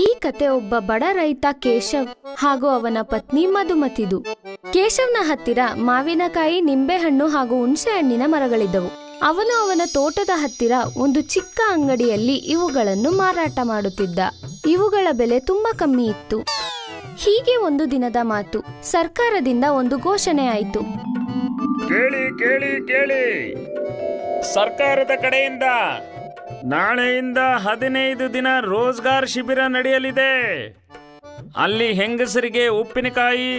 ಈ ಕತೆ ಒಬ್ಬ ಬಡ ರೈತ ಕೇಶವ್ ಹಾಗೂ ಅವನ ಪತ್ನಿ ಮಧುಮತಿದು. ಕೇಶವ್ನ ಹತ್ತಿರ ಮಾವಿನಕಾಯಿ, ನಿಂಬೆಹಣ್ಣು ಹಾಗೂ ಹುಣಸೆ ಹಣ್ಣಿನ ಮರಗಳಿದ್ದವು. ಅವನು ಅವನ ತೋಟದ ಹತ್ತಿರ ಒಂದು ಚಿಕ್ಕ ಅಂಗಡಿಯಲ್ಲಿ ಇವುಗಳನ್ನು ಮಾರಾಟ ಮಾಡುತ್ತಿದ್ದ. ಇವುಗಳ ಬೆಲೆ ತುಂಬಾ ಕಮ್ಮಿ ಇತ್ತು. ಹೀಗೆ ಒಂದು ದಿನದ ಮಾತು. ಸರ್ಕಾರದಿಂದ ಒಂದು ಘೋಷಣೆ ಆಯಿತು. ಕೇಳಿ ಕೇಳಿ ಕೇಳಿ, ಸರ್ಕಾರದ ಕಡೆಯಿಂದ ನಾಳೆಯಿಂದ 15 ದಿನ ರೋಜ್ಗಾರ್ ಶಿಬಿರ ನಡೆಯಲಿದೆ. ಅಲ್ಲಿ ಹೆಂಗಸರಿಗೆ ಉಪ್ಪಿನಕಾಯಿ,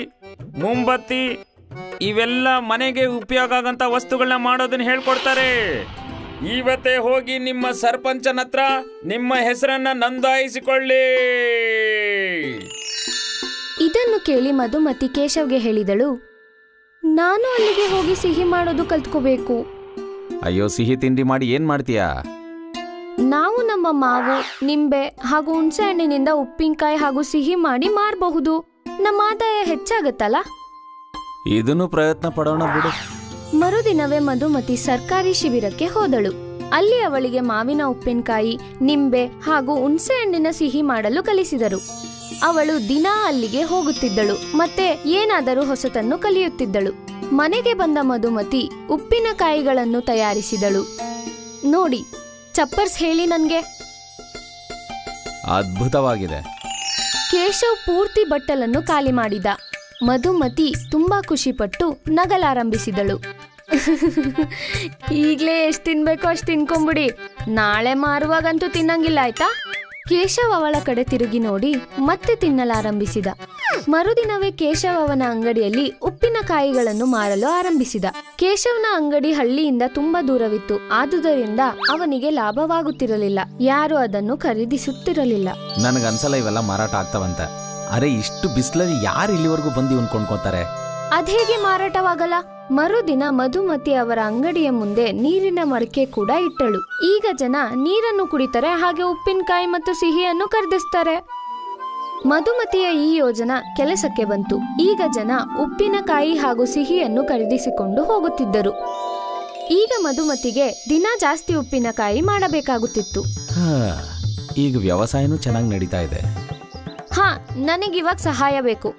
ಮುಂಬತ್ತಿ ಇವೆಲ್ಲ ಮನೆಗೆ ಉಪಯೋಗ ಆಗಂತ ವಸ್ತುಗಳನ್ನ ಮಾಡೋದನ್ನ ಹೇಳ್ಕೊಡ್ತಾರೆ. ಇವತ್ತೇ ಹೋಗಿ ನಿಮ್ಮ ಸರ್ಪಂಚನ ಹತ್ರ ನಿಮ್ಮ ಹೆಸರನ್ನ ನೋಂದಾಯಿಸಿಕೊಳ್ಳಿ. ಇದನ್ನು ಕೇಳಿ ಮಧುಮತಿ ಕೇಶವ್ಗೆ ಹೇಳಿದಳು, ನಾನು ಅಲ್ಲಿಗೆ ಹೋಗಿ ಸಿಹಿ ಮಾಡೋದು ಕಲ್ತ್ಕೋಬೇಕು. ಅಯ್ಯೋ, ಸಿಹಿ ತಿಂಡಿ ಮಾಡಿ ಏನ್ ಮಾಡ್ತೀಯಾ? ನಾವು ನಮ್ಮ ಮಾವು, ನಿಂಬೆ ಹಾಗೂ ಹುಣಸೆ ಹಣ್ಣಿನಿಂದ ಉಪ್ಪಿನಕಾಯಿ ಹಾಗೂ ಸಿಹಿ ಮಾಡಿ ಮಾರಬಹುದು. ನಮ್ಮ ಆದಾಯ ಹೆಚ್ಚಾಗತ್ತಲ್ಲ. ಇದನ್ನು ಪ್ರಯತ್ನ ಪಡೋಣ ಬಿಡು. ಮರುದಿನವೇ ಮಧುಮತಿ ಸರ್ಕಾರಿ ಶಿಬಿರಕ್ಕೆ ಹೋದಳು. ಅಲ್ಲಿ ಅವಳಿಗೆ ಮಾವಿನ ಉಪ್ಪಿನಕಾಯಿ, ನಿಂಬೆ ಹಾಗೂ ಹುಣಸೆ ಹಣ್ಣಿನ ಸಿಹಿ ಮಾಡಲು ಕಲಿಸಿದರು. ಅವಳು ದಿನ ಅಲ್ಲಿಗೆ ಹೋಗುತ್ತಿದ್ದಳು ಮತ್ತೆ ಏನಾದರೂ ಹೊಸತನ್ನು ಕಲಿಯುತ್ತಿದ್ದಳು. ಮನೆಗೆ ಬಂದ ಮಧುಮತಿ ಉಪ್ಪಿನಕಾಯಿಗಳನ್ನು ತಯಾರಿಸಿದಳು. ನೋಡಿ, ಚಪ್ಪರ್ಸ್ ಹೇಳಿ ನನ್ಗೆ. ಅದ್ಭುತವಾಗಿದೆ. ಕೇಶವ್ ಪೂರ್ತಿ ಬಟ್ಟಲನ್ನು ಖಾಲಿ ಮಾಡಿದ. ಮಧುಮತಿ ತುಂಬಾ ಖುಷಿಪಟ್ಟು ನಗಲಾರಂಭಿಸಿದಳು. ಈಗ್ಲೇ ಎಷ್ಟ್ ತಿನ್ಬೇಕೋ ಅಷ್ಟ್ ತಿನ್ಕೊಂಬಿಡಿ, ನಾಳೆ ಮಾರುವಾಗಂತೂ ತಿನ್ನಂಗಿಲ್ಲ ಆಯ್ತಾ? ಕೇಶವ್ ಅವಳ ಕಡೆ ತಿರುಗಿ ನೋಡಿ ಮತ್ತೆ ತಿನ್ನಲಾರಂಭಿಸಿದ. ಮರುದಿನವೇ ಕೇಶವ್ ಅವನ ಅಂಗಡಿಯಲ್ಲಿ ಉಪ್ಪಿನಕಾಯಿಗಳನ್ನು ಮಾರಲು ಆರಂಭಿಸಿದ. ಕೇಶವ್ನ ಅಂಗಡಿ ಹಳ್ಳಿಯಿಂದ ತುಂಬಾ ದೂರವಿತ್ತು. ಆದುದರಿಂದ ಅವನಿಗೆ ಲಾಭವಾಗುತ್ತಿರಲಿಲ್ಲ. ಯಾರು ಅದನ್ನು ಖರೀದಿಸುತ್ತಿರಲಿಲ್ಲ. ನನಗನ್ಸಲ್ಲ ಇವೆಲ್ಲ ಮಾರಾಟ ಆಗ್ತಾವಂತ. ಅರೆ, ಇಷ್ಟು ಬಿಸಿಲಲ್ಲಿ ಯಾರು ಇಲ್ಲಿವರೆಗೂ ಬಂದು ಇವನ್ ಕೊಂಡ್ಕೋತಾರೆ? ಅದೇಗೆ ಮಾರಾಟವಾಗಲ್ಲ? ಮರುದಿನ ಮಧುಮತಿ ಅವರ ಅಂಗಡಿಯ ಮುಂದೆ ನೀರಿನ ಮಡಕೆ ಕೂಡ ಇಟ್ಟಳು. ಈಗ ಜನ ನೀರನ್ನು ಕುಡಿತಾರೆ, ಹಾಗೆ ಉಪ್ಪಿನಕಾಯಿ ಮತ್ತು ಸಿಹಿಯನ್ನು ಖರೀದಿಸ್ತಾರೆ. ಮಧುಮತಿಯ ಈ ಯೋಜನಾ ಕೆಲಸಕ್ಕೆ ಬಂತು. ಈಗ ಜನ ಉಪ್ಪಿನಕಾಯಿ ಹಾಗೂ ಸಿಹಿಯನ್ನು ಖರೀದಿಸಿಕೊಂಡು ಹೋಗುತ್ತಿದ್ದರು. ಈಗ ಮಧುಮತಿಗೆ ದಿನ ಜಾಸ್ತಿ ಉಪ್ಪಿನಕಾಯಿ ಮಾಡಬೇಕಾಗುತ್ತಿತ್ತು. ಈಗ ವ್ಯವಸಾಯನೂ ಚೆನ್ನಾಗಿ ನಡೀತಾ ಇದೆ. ಹಾ, ನನಗಿವಾಗ ಸಹಾಯ ಬೇಕು.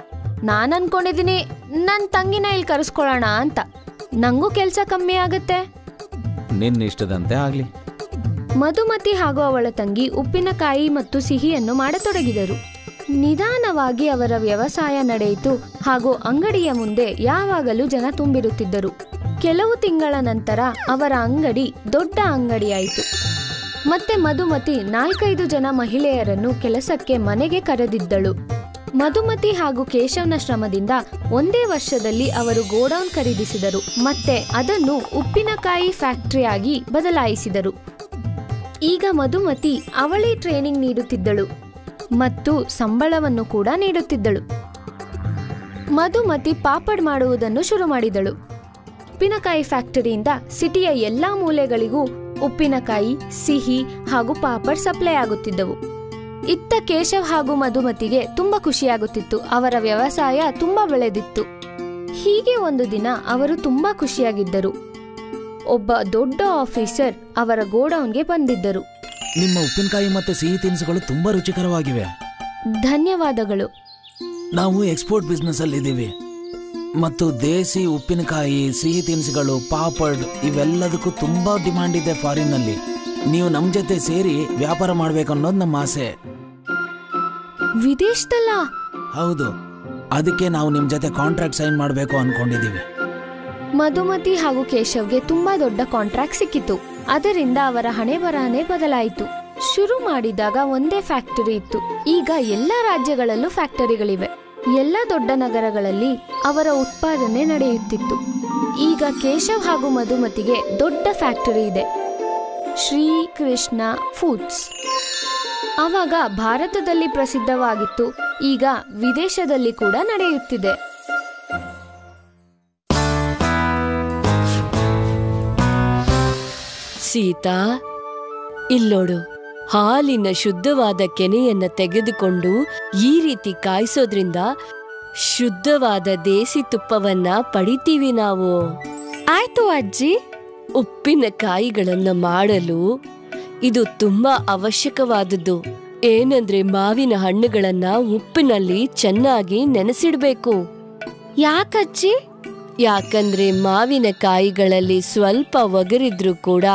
ನಾನ್ ಅನ್ಕೊಂಡಿದೀನಿ ನನ್ ತಂಗಿನ ಇಲ್ಲಿ ಕರೆಸ್ಕೊಳ್ಳೋಣ ಅಂತ. ನಂಗೂ ಕೆಲ್ಸ ಕಮ್ಮಿ ಆಗತ್ತೆ. ನಿನ್ನ ಇಷ್ಟದಂತೆ ಆಗ್ಲಿ. ಮಧುಮತಿ ಹಾಗೂ ಅವಳ ತಂಗಿ ಉಪ್ಪಿನಕಾಯಿ ಮತ್ತು ಸಿಹಿಯನ್ನು ಮಾಡತೊಡಗಿದರು. ನಿಧಾನವಾಗಿ ಅವರ ವ್ಯವಸಾಯ ನಡೆಯಿತು ಹಾಗೂ ಅಂಗಡಿಯ ಮುಂದೆ ಯಾವಾಗಲೂ ಜನ ತುಂಬಿರುತ್ತಿದ್ದರು. ಕೆಲವು ತಿಂಗಳ ನಂತರ ಅವರ ಅಂಗಡಿ ದೊಡ್ಡ ಅಂಗಡಿಯಾಯಿತು. ಮತ್ತೆ ಮಧುಮತಿ 4-5 ಜನ ಮಹಿಳೆಯರನ್ನು ಕೆಲಸಕ್ಕೆ ಮನೆಗೆ ಕರೆದಿದ್ದಳು. ಮಧುಮತಿ ಹಾಗೂ ಕೇಶವ್ನ ಶ್ರಮದಿಂದ ಒಂದೇ ವರ್ಷದಲ್ಲಿ ಅವರು ಗೋಡೌನ್ ಖರೀದಿಸಿದರು ಮತ್ತೆ ಅದನ್ನು ಉಪ್ಪಿನಕಾಯಿ ಫ್ಯಾಕ್ಟರಿಯಾಗಿ ಬದಲಾಯಿಸಿದರು. ಈಗ ಮಧುಮತಿ ಅವಳೇ ಟ್ರೈನಿಂಗ್ ನೀಡುತ್ತಿದ್ದಳು ಮತ್ತು ಸಂಬಳವನ್ನು ಕೂಡ ನೀಡುತ್ತಿದ್ದಳು. ಮಧುಮತಿ ಪಾಪಡ್ ಮಾಡುವುದನ್ನು ಶುರು ಮಾಡಿದಳು. ಉಪ್ಪಿನಕಾಯಿ ಫ್ಯಾಕ್ಟರಿಯಿಂದ ಸಿಟಿಯ ಎಲ್ಲಾ ಮೂಲೆಗಳಿಗೂ ಉಪ್ಪಿನಕಾಯಿ, ಸಿಹಿ ಹಾಗೂ ಪಾಪಡ್ ಸಪ್ಲೈ ಆಗುತ್ತಿದ್ದವು. ಇತ್ತ ಕೇಶವ್ ಹಾಗೂ ಮಧುಮತಿಗೆ ತುಂಬಾ ಖುಷಿಯಾಗುತ್ತಿತ್ತು. ಅವರ ವ್ಯವಸಾಯ ತುಂಬಾ ಬೆಳೆದಿತ್ತು. ಹೀಗೆ ಒಂದು ದಿನ ಅವರು ತುಂಬಾ ಖುಷಿಯಾಗಿದ್ದರು. ಒಬ್ಬ ದೊಡ್ಡ ಆಫೀಸರ್ ಅವರ ಗೋಡೌನ್ಗೆ ಬಂದಿದ್ದರು. ನಿಮ್ಮ ಉಪ್ಪಿನಕಾಯಿ ಮತ್ತೆ ಸಿಹಿ ತಿನಿಸುಗಳು ತುಂಬಾ ರುಚಿಕರವಾಗಿವೆ. ಧನ್ಯವಾದಗಳು. ನಾವು ಎಕ್ಸ್ಪೋರ್ಟ್ ಬಿಸ್ನೆಸ್ ಅಲ್ಲಿ ಇದ್ದೀವಿ ಮತ್ತು ದೇಸಿ ಉಪ್ಪಿನಕಾಯಿ, ಸಿಹಿ ತಿನಿಸುಗಳು, ಪಾಪಡ್ ಇವೆಲ್ಲದಕ್ಕೂ ತುಂಬಾ ಡಿಮಾಂಡ್ ಇದೆ ಫಾರಿನ್ ನಲ್ಲಿ. ನೀವು ನಮ್ ಜೊತೆ ಸೇರಿ ವ್ಯಾಪಾರ ಮಾಡ್ಬೇಕನ್ನೋದು ನಮ್ಮ ಆಸೆ. ವಿದೇಶದಲ್ಲ? ಹೌದು, ಅದಕ್ಕೆ ನಾವು ನಿಮ್ ಜೊತೆ ಕಾಂಟ್ರಾಕ್ಟ್ ಸೈನ್ ಮಾಡಬೇಕು ಅನ್ಕೊಂಡಿದೀವಿ. ಮಧುಮತಿ ಹಾಗೂ ಕೇಶವ್ಗೆ ತುಂಬಾ ದೊಡ್ಡ ಕಾಂಟ್ರಾಕ್ಟ್ ಸಿಕ್ಕಿತು. ಅದರಿಂದ ಅವರ ಹಣೆ ಬರಹನೇ ಬದಲಾಯಿತು. ಶುರು ಮಾಡಿದಾಗ ಒಂದೇ ಫ್ಯಾಕ್ಟರಿ ಇತ್ತು. ಈಗ ಎಲ್ಲಾ ರಾಜ್ಯಗಳಲ್ಲೂ ಫ್ಯಾಕ್ಟರಿಗಳಿವೆ. ಎಲ್ಲ ದೊಡ್ಡ ನಗರಗಳಲ್ಲಿ ಅವರ ಉತ್ಪಾದನೆ ನಡೆಯುತ್ತಿತ್ತು. ಈಗ ಕೇಶವ್ ಹಾಗೂ ಮಧುಮತಿಗೆ ದೊಡ್ಡ ಫ್ಯಾಕ್ಟರಿ ಇದೆ, ಶ್ರೀ ಕೃಷ್ಣ ಫುಡ್ಸ್. ಆವಾಗ ಭಾರತದಲ್ಲಿ ಪ್ರಸಿದ್ಧವಾಗಿತ್ತು, ಈಗ ವಿದೇಶದಲ್ಲಿ ಕೂಡ ನಡೆಯುತ್ತಿದೆ. ಸೀತಾ, ಇಲ್ಲೋಡು, ಹಾಲಿನ ಶುದ್ಧವಾದ ಕೆನೆಯನ್ನ ತೆಗೆದುಕೊಂಡು ಈ ರೀತಿ ಕಾಯಿಸೋದ್ರಿಂದ ಶುದ್ಧವಾದ ದೇಸಿ ತುಪ್ಪವನ್ನ ಪಡಿತೀವಿ ನಾವು. ಆಯ್ತು ಅಜ್ಜಿ. ಉಪ್ಪಿನಕಾಯಿಗಳನ್ನ ಮಾಡಲು ಇದು ತುಂಬಾ ಅವಶ್ಯಕವಾದದ್ದು. ಏನಂದ್ರೆ ಮಾವಿನ ಹಣ್ಣುಗಳನ್ನ ಉಪ್ಪಿನಲ್ಲಿ ಚೆನ್ನಾಗಿ ನೆನೆಸಿಡ್ಬೇಕು. ಯಾಕಜ್ಜಿ? ಯಾಕಂದ್ರೆ ಮಾವಿನಕಾಯಿಗಳಲ್ಲಿ ಸ್ವಲ್ಪ ಒಗರಿದ್ರೂ ಕೂಡ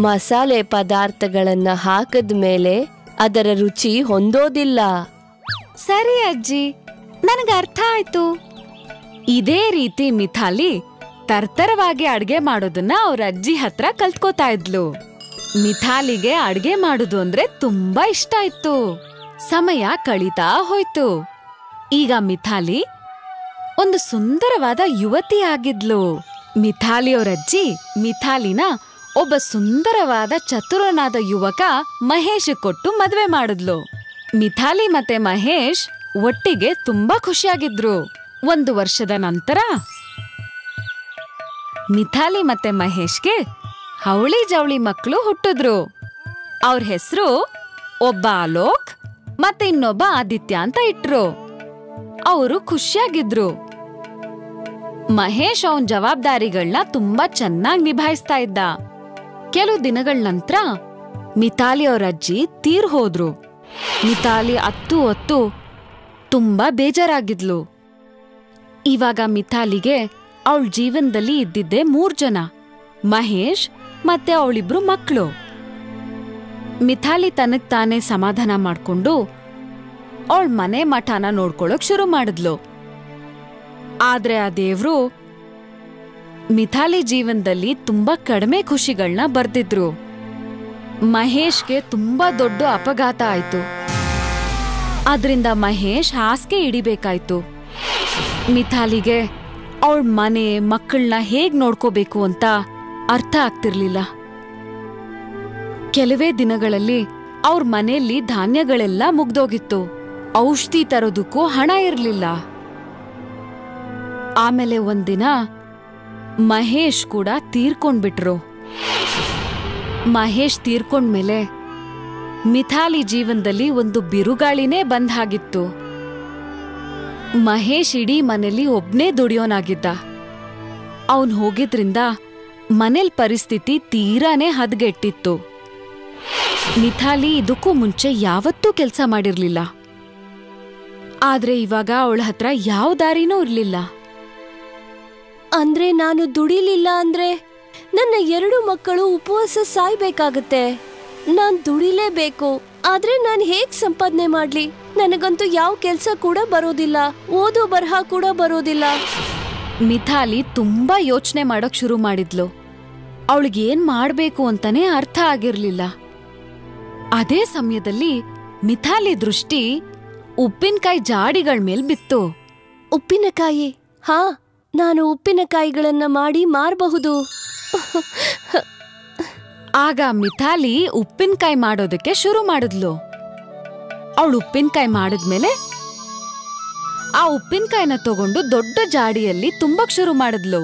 ಮಸಾಲೆ ಪದಾರ್ಥಗಳನ್ನ ಹಾಕದ್ಮೇಲೆ ಅದರ ರುಚಿ ಹೊಂದೋದಿಲ್ಲ. ಸರಿ ಅಜ್ಜಿ, ನನಗೆ ಅರ್ಥ ಆಯ್ತು. ಇದೇ ರೀತಿ ಮಿಥಾಲಿ ತರ್ತರವಾಗಿ ಅಡ್ಗೆ ಮಾಡೋದನ್ನ ಅವ್ರ ಅಜ್ಜಿ ಹತ್ರ ಕಲ್ತ್ಕೋತಾ ಇದ್ಲು. ಮಿಥಾಲಿಗೆ ಅಡ್ಗೆ ಮಾಡೋದು ಅಂದ್ರೆ ತುಂಬಾ ಇಷ್ಟ ಇತ್ತು. ಸಮಯ ಕಳೀತಾ ಹೋಯ್ತು. ಈಗ ಮಿಥಾಲಿ ಒಂದು ಸುಂದರವಾದ ಯುವತಿ ಆಗಿದ್ಲು. ಮಿಥಾಲಿಯವರಜ್ಜಿ ಮಿಥಾಲಿನ ಒಬ್ಬ ಸುಂದರವಾದ ಚತುರನಾದ ಯುವಕ ಮಹೇಶ್ ಕೊಟ್ಟು ಮದ್ವೆ ಮಾಡಿದ್ಲು. ಮಿಥಾಲಿ ಮತ್ತೆ ಮಹೇಶ್ ಒಟ್ಟಿಗೆ ತುಂಬಾ ಖುಷಿಯಾಗಿದ್ರು. 1 ವರ್ಷದ ನಂತರ ಮಿಥಾಲಿ ಮತ್ತೆ ಮಹೇಶ್ಗೆ ಹವಳಿ ಜವಳಿ ಮಕ್ಕಳು ಹುಟ್ಟಿದ್ರು. ಅವ್ರ ಹೆಸರು ಒಬ್ಬ ಅಲೋಕ್ ಮತ್ತೆ ಇನ್ನೊಬ್ಬ ಆದಿತ್ಯ ಅಂತ ಇಟ್ರು. ಅವರು ಖುಷಿಯಾಗಿದ್ರು. ಮಹೇಶ್ ಅವನ್ ಜವಾಬ್ದಾರಿಗಳನ್ನ ತುಂಬಾ ಚೆನ್ನಾಗಿ ನಿಭಾಯಿಸ್ತಾ ಇದ್ದ. ಕೆಲವು ದಿನಗಳ ನಂತರ ಮಿಥಾಲಿ ಅವ್ರ ಅಜ್ಜಿ ತೀರ್ ಹೋದ್ರು. ಮಿಥಾಲಿ ಹೊತ್ತು ತುಂಬಾ ಬೇಜಾರಾಗಿದ್ಲು. ಇವಾಗ ಮಿಥಾಲಿಗೆ ಅವಳ ಜೀವನದಲ್ಲಿ ಇದ್ದಿದ್ದೆ 3 ಜನ, ಮಹೇಶ್ ಮತ್ತೆ ಅವಳಿಬ್ರು ಮಕ್ಕಳು. ಮಿಥಾಲಿ ತನಗ್ ತಾನೇ ಸಮಾಧಾನ ಮಾಡ್ಕೊಂಡು ಅವಳ ಮನೆ ಮಠನ ನೋಡ್ಕೊಳಕ್ ಶುರು ಮಾಡಿದ್ಲು. ಆದ್ರೆ ಆ ದೇವ್ರು ಮಿಥಾಲಿ ಜೀವನದಲ್ಲಿ ತುಂಬಾ ಕಡಿಮೆ ಖುಷಿಗಳನ್ನ ಬರ್ದಿದ್ರು. ಮಹೇಶ್ಗೆ ತುಂಬಾ ದೊಡ್ಡ ಅಪಘಾತ ಆಯ್ತು. ಆದ್ರಿಂದ ಮಹೇಶ್ ಹಾಸಿಗೆ ಹಿಡಿಬೇಕಾಯ್ತು. ಮಿಥಾಲಿಗೆ ಅವಳ ಮನೆ ಮಕ್ಕಳನ್ನ ಹೇಗ್ ನೋಡ್ಕೋಬೇಕು ಅಂತ ಅರ್ಥ ಆಗ್ತಿರ್ಲಿಲ್ಲ. ಕೆಲವೇ ದಿನಗಳಲ್ಲಿ ಅವ್ರ ಮನೆಯಲ್ಲಿ ಧಾನ್ಯಗಳೆಲ್ಲ ಮುಗ್ದೋಗಿತ್ತು. ಔಷಧಿ ತರೋದಕ್ಕೂ ಹಣ ಇರ್ಲಿಲ್ಲ. ಆಮೇಲೆ ಒಂದಿನ ಮಹೇಶ್ ಕೂಡ ತೀರ್ಕೊಂಡ್ಬಿಟ್ರು. ಮಹೇಶ್ ತೀರ್ಕೊಂಡ್ಮೇಲೆ ಮಿಥಾಲಿ ಜೀವನದಲ್ಲಿ ಒಂದು ಬಿರುಗಾಳಿನೇ ಬಂದ್ ಹಾಗಿತ್ತು. ಮಹೇಶ್ ಇಡೀ ಮನೇಲಿ ಒಬ್ನೇ ದುಡಿಯೋನಾಗಿದ್ದ. ಅವನ್ ಹೋಗಿದ್ರಿಂದ ಮನೇಲ್ ಪರಿಸ್ಥಿತಿ ತೀರಾನೇ ಹದಗೆಟ್ಟಿತ್ತು. ಮಿಥಾಲಿ ಇದಕ್ಕೂ ಮುಂಚೆ ಯಾವತ್ತೂ ಕೆಲ್ಸ ಮಾಡಿರ್ಲಿಲ್ಲ. ಆದ್ರೆ ಇವಾಗ ಅವಳ ಹತ್ರ ಯಾವ ದಾರಿನೂ ಇರ್ಲಿಲ್ಲ. ಅಂದ್ರೆ ನಾನು ದುಡಿಲಿಲ್ಲ ಅಂದ್ರೆ ನನ್ನ 2 ಮಕ್ಕಳು ಉಪವಾಸ ಸಾಯ್ಬೇಕಾಗತ್ತೆ. ನಾನ್ ದುಡಿಲೇಬೇಕು. ಆದ್ರೆ ನಾನ್ ಹೇಗ್ ಸಂಪಾದನೆ ಮಾಡ್ಲಿ? ನನಗಂತೂ ಯಾವ ಕೆಲ್ಸ ಕೂಡ ಬರೋದಿಲ್ಲ, ಓದೋ ಬರಹ ಕೂಡ ಬರೋದಿಲ್ಲ. ಮಿಥಾಲಿ ತುಂಬಾ ಯೋಚನೆ ಮಾಡೋಕ್ ಶುರು ಮಾಡಿದ್ಲು. ಅವಳಿಗೇನ್ ಮಾಡ್ಬೇಕು ಅಂತಾನೆ ಅರ್ಥ ಆಗಿರ್ಲಿಲ್ಲ. ಅದೇ ಸಮಯದಲ್ಲಿ ಮಿಥಾಲಿ ದೃಷ್ಟಿ ಉಪ್ಪಿನಕಾಯಿ ಜಾಡಿಗಳ ಮೇಲ್ ಬಿತ್ತು. ಉಪ್ಪಿನಕಾಯಿ? ಹಾ, ನಾನು ಉಪ್ಪಿನಕಾಯಿಗಳನ್ನ ಮಾಡಿ ಮಾರಬಹುದು. ಆಗ ಮಿಥಾಲಿ ಉಪ್ಪಿನಕಾಯಿ ಮಾಡೋದಕ್ಕೆ ಶುರು ಮಾಡಿದ್ಲು. ಅವಳು ಉಪ್ಪಿನಕಾಯಿ ಮಾಡಿದ್ಮೇಲೆ ಆ ಉಪ್ಪಿನಕಾಯಿನ ತಗೊಂಡು ದೊಡ್ಡ ಜಾಡಿಯಲ್ಲಿ ತುಂಬಕ್ ಶುರು ಮಾಡಿದ್ಲು.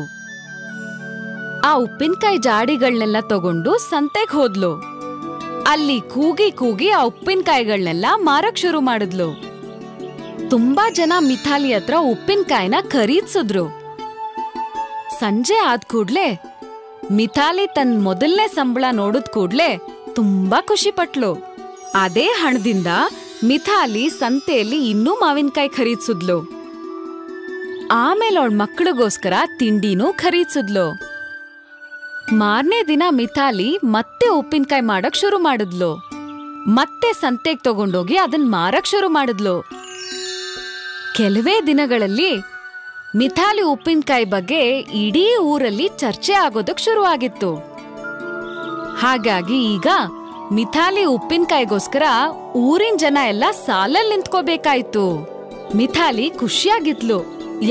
ಆ ಉಪ್ಪಿನಕಾಯಿ ಜಾಡಿಗಳನ್ನೆಲ್ಲ ತಗೊಂಡು ಸಂತೆಗ್ ಹೋದ್ಲು. ಅಲ್ಲಿ ಕೂಗಿ ಕೂಗಿ ಆ ಉಪ್ಪಿನಕಾಯಿಗಳನ್ನೆಲ್ಲ ಮಾರಕ್ ಶುರು ಮಾಡಿದ್ಲು. ತುಂಬಾ ಜನ ಮಿಥಾಲಿ ಹತ್ರ ಉಪ್ಪಿನಕಾಯಿನ ಖರೀದಿಸಿದ್ರು. ಸಂಜೆ ಆದ್ ಕೂಡ್ಲೆ ಮಿಥಾಲಿ ತನ್ನ ಮೊದಲನೇ ಸಂಬಳ ನೋಡಿದ್ ಕೂಡ್ಲೆ ತುಂಬಾ ಖುಷಿ ಪಟ್ಲು. ಅದೇ ಹಣದಿಂದ ಮಿಥಾಲಿ ಸಂತೆಯಲ್ಲಿ ಇನ್ನೂ ಮಾವಿನಕಾಯಿ ಖರೀದಿಸಿದ್ಲು. ಆಮೇಲೆ ಅವಳ ಮಕ್ಕಳಿಗೋಸ್ಕರ ತಿಂಡಿನೂ ಖರೀದಿಸಿದ್ಲು. ಮಾರನೇ ದಿನ ಮಿಥಾಲಿ ಮತ್ತೆ ಉಪ್ಪಿನಕಾಯಿ ಮಾಡಕ್ ಶುರು ಮಾಡಿದ್ಲು. ಮತ್ತೆ ಸಂತೆಗ್ ತಗೊಂಡೋಗಿ ಅದನ್ ಮಾರಕ್ ಶುರು ಮಾಡಿದ್ಲು. ಕೆಲವೇ ದಿನಗಳಲ್ಲಿ ಮಿಥಾಲಿ ಉಪ್ಪಿನಕಾಯಿ ಬಗ್ಗೆ ಇಡೀ ಊರಲ್ಲಿ ಚರ್ಚೆ ಆಗೋದಕ್ ಶುರುವಾಗಿತ್ತು. ಹಾಗಾಗಿ ಈಗ ಮಿಥಾಲಿ ಉಪ್ಪಿನಕಾಯಿಗೋಸ್ಕರ ಊರಿನ ಜನ ಎಲ್ಲ ಸಾಲಲ್ಲಿ ನಿಂತ್ಕೋಬೇಕಾಯ್ತು. ಮಿಥಾಲಿ ಖುಷಿಯಾಗಿದ್ಲು,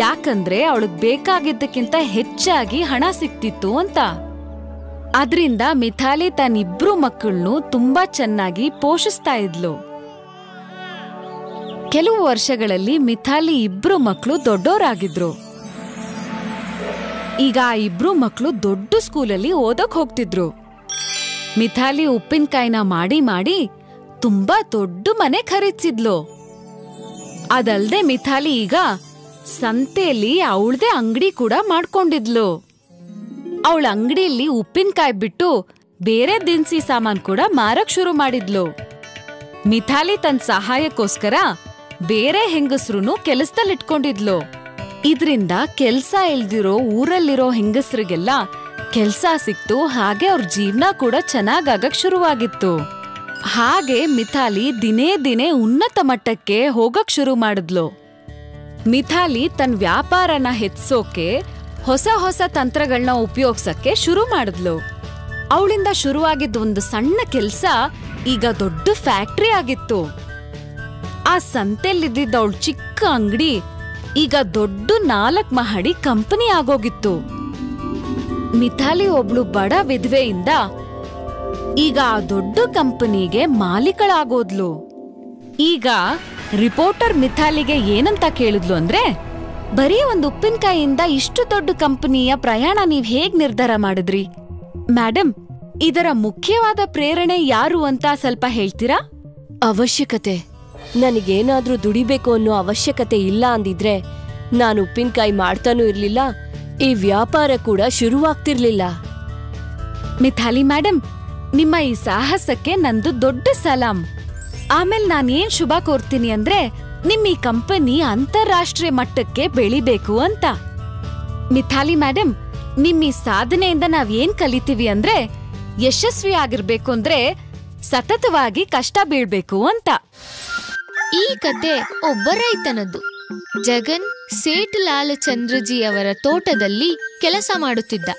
ಯಾಕಂದ್ರೆ ಅವಳಿಗೆ ಬೇಕಾಗಿದ್ದಕ್ಕಿಂತ ಹೆಚ್ಚಾಗಿ ಹಣ ಸಿಕ್ತಿತ್ತು ಅಂತ. ಅದ್ರಿಂದ ಮಿಥಾಲಿ ತನ್ನಿಬ್ರು ಮಕ್ಕಳನ್ನು ತುಂಬಾ ಚೆನ್ನಾಗಿ ಪೋಷಿಸ್ತಾ ಇದ್ಲು. ಕೆಲವು ವರ್ಷಗಳಲ್ಲಿ ಮಿಥಾಲಿ 2 ಮಕ್ಕಳು ದೊಡ್ಡೋರಾಗಿದ್ರು. ಈಗ ಆ 2 ಮಕ್ಕಳು ದೊಡ್ಡ ಸ್ಕೂಲಲ್ಲಿ ಓದಕ್ ಹೋಗ್ತಿದ್ರು. ಮಿಥಾಲಿ ಉಪ್ಪಿನಕಾಯಿನ ಮಾಡಿ ಮಾಡಿ ತುಂಬಾ ದೊಡ್ಡ ಮನೆ ಖರೀದಿಸಿದ್ಲು. ಅದಲ್ದೆ ಮಿಥಾಲಿ ಈಗ ಸಂತೆಯಲ್ಲಿ ಅವಳದೇ ಅಂಗಡಿ ಕೂಡ ಮಾಡ್ಕೊಂಡಿದ್ಲು. ಅವಳ ಅಂಗಡಿಯಲ್ಲಿ ಉಪ್ಪಿನಕಾಯಿ ಬಿಟ್ಟು ಬೇರೆ ದಿನಸಿ ಸಾಮಾನ್ ಕೂಡ ಮಾರಕ್ ಶುರು ಮಾಡಿದ್ಲು. ಮಿಥಾಲಿ ತನ್ನ ಸಹಾಯಕ್ಕೋಸ್ಕರ ಬೇರೆ ಹೆಂಗಸ್ರುನು ಕೆಲಸದಲ್ಲಿಟ್ಕೊಂಡಿದ್ಲು. ಇದ್ರಿಂದ ಕೆಲ್ಸ ಇಲ್ದಿರೋ ಊರಲ್ಲಿರೋ ಹೆಂಗಸ್ರಿಗೆಲ್ಲ ಕೆಲ್ಸ ಸಿಕ್ತು. ಹಾಗೆ ಅವ್ರ ಜೀವನ ಕೂಡ ಚೆನ್ನಾಗಾಗಕ್ ಶುರುವಾಗಿತ್ತು. ಹಾಗೆ ಮಿಥಾಲಿ ದಿನೇ ದಿನೇ ಉನ್ನತ ಮಟ್ಟಕ್ಕೆ ಹೋಗಕ್ ಶುರು ಮಾಡಿದ್ಲು. ಮಿಥಾಲಿ ತನ್ನ ವ್ಯಾಪಾರನ ಹೆಚ್ಚಿಸೋಕೆ ಹೊಸ ಹೊಸ ತಂತ್ರಗಳನ್ನ ಉಪಯೋಗಿಸಕ್ಕೆ ಶುರು ಮಾಡಿದ್ಲು. ಅವಳಿಂದ ಶುರುವಾಗಿದ್ದ ಒಂದು ಸಣ್ಣ ಕೆಲ್ಸ ಈಗ ದೊಡ್ಡ ಫ್ಯಾಕ್ಟ್ರಿ ಆಗಿತ್ತು. ಆ ಸಂತೆಯಲ್ಲಿದ್ದ ಅವಳ ಚಿಕ್ಕ ಅಂಗಡಿ ಈಗ ದೊಡ್ಡ 4 ಮಹಡಿ ಕಂಪನಿ ಆಗೋಗಿತ್ತು. ಮಿಥಾಲಿ ಒಬ್ಳು ಬಡ ವಿಧವೆಯಿಂದ ಈಗ ಆ ದೊಡ್ಡ ಕಂಪನಿಗೆ ಮಾಲೀಕಳಾಗೋದ್ಲು. ಈಗ ರಿಪೋರ್ಟರ್ ಮಿಥಾಲಿಗೆ ಏನಂತ ಕೇಳಿದ್ಲು ಅಂದ್ರೆ, ಬರೀ ಒಂದು ಉಪ್ಪಿನಕಾಯಿಯಿಂದ ಇಷ್ಟು ದೊಡ್ಡ ಕಂಪನಿಯ ಪ್ರಯಾಣ ನೀವ್ ಹೇಗ್ ನಿರ್ಧಾರ ಮಾಡಿದ್ರಿ? ಮೇಡಮ್, ಇದರ ಮುಖ್ಯವಾದ ಪ್ರೇರಣೆ ಯಾರು ಅಂತ ಸ್ವಲ್ಪ ಹೇಳ್ತೀರಾ? ಅವಶ್ಯಕತೆ. ನನಗೇನಾದ್ರೂ ದುಡಿಬೇಕು ಅನ್ನೋ ಅವಶ್ಯಕತೆ ಇಲ್ಲ ಅಂದಿದ್ರೆ ನಾನು ಉಪ್ಪಿನಕಾಯಿ ಮಾಡ್ತಾನೂ ಇರ್ಲಿಲ್ಲ, ಈ ವ್ಯಾಪಾರ ಕೂಡ ಶುರುವಾಗ್ತಿರ್ಲಿಲ್ಲ. ಮಿಥಾಲಿ ಮೇಡಮ್, ನಿಮ್ಮ ಈ ಸಾಹಸಕ್ಕೆ ನಂದು ದೊಡ್ಡ ಸಲಾಂ. ಆಮೇಲೆ ನಾನೇನ್ ಶುಭ ಕೋರ್ತೀನಿ ಅಂದ್ರೆ ನಿಮ್ ಈ ಕಂಪನಿ ಅಂತಾರಾಷ್ಟ್ರೀಯ ಮಟ್ಟಕ್ಕೆ ಬೆಳಿಬೇಕು ಅಂತ. ಮಿಥಾಲಿ ಮೇಡಮ್, ನಿಮ್ ಈ ಸಾಧನೆಯಿಂದ ನಾವೇನ್ ಕಲಿತೀವಿ ಅಂದ್ರೆ ಯಶಸ್ವಿ ಆಗಿರ್ಬೇಕು ಅಂದ್ರೆ ಸತತವಾಗಿ ಕಷ್ಟ ಬೀಳ್ಬೇಕು ಅಂತ. ಈ ಕತೆ ಒಬ್ಬ ರೈತನದ್ದು. ಜಗನ್ ಸೇಠ್ ಲಾಲ್ ಚಂದ್ರಜಿ ಅವರ ತೋಟದಲ್ಲಿ ಕೆಲಸ ಮಾಡುತ್ತಿದ್ದ.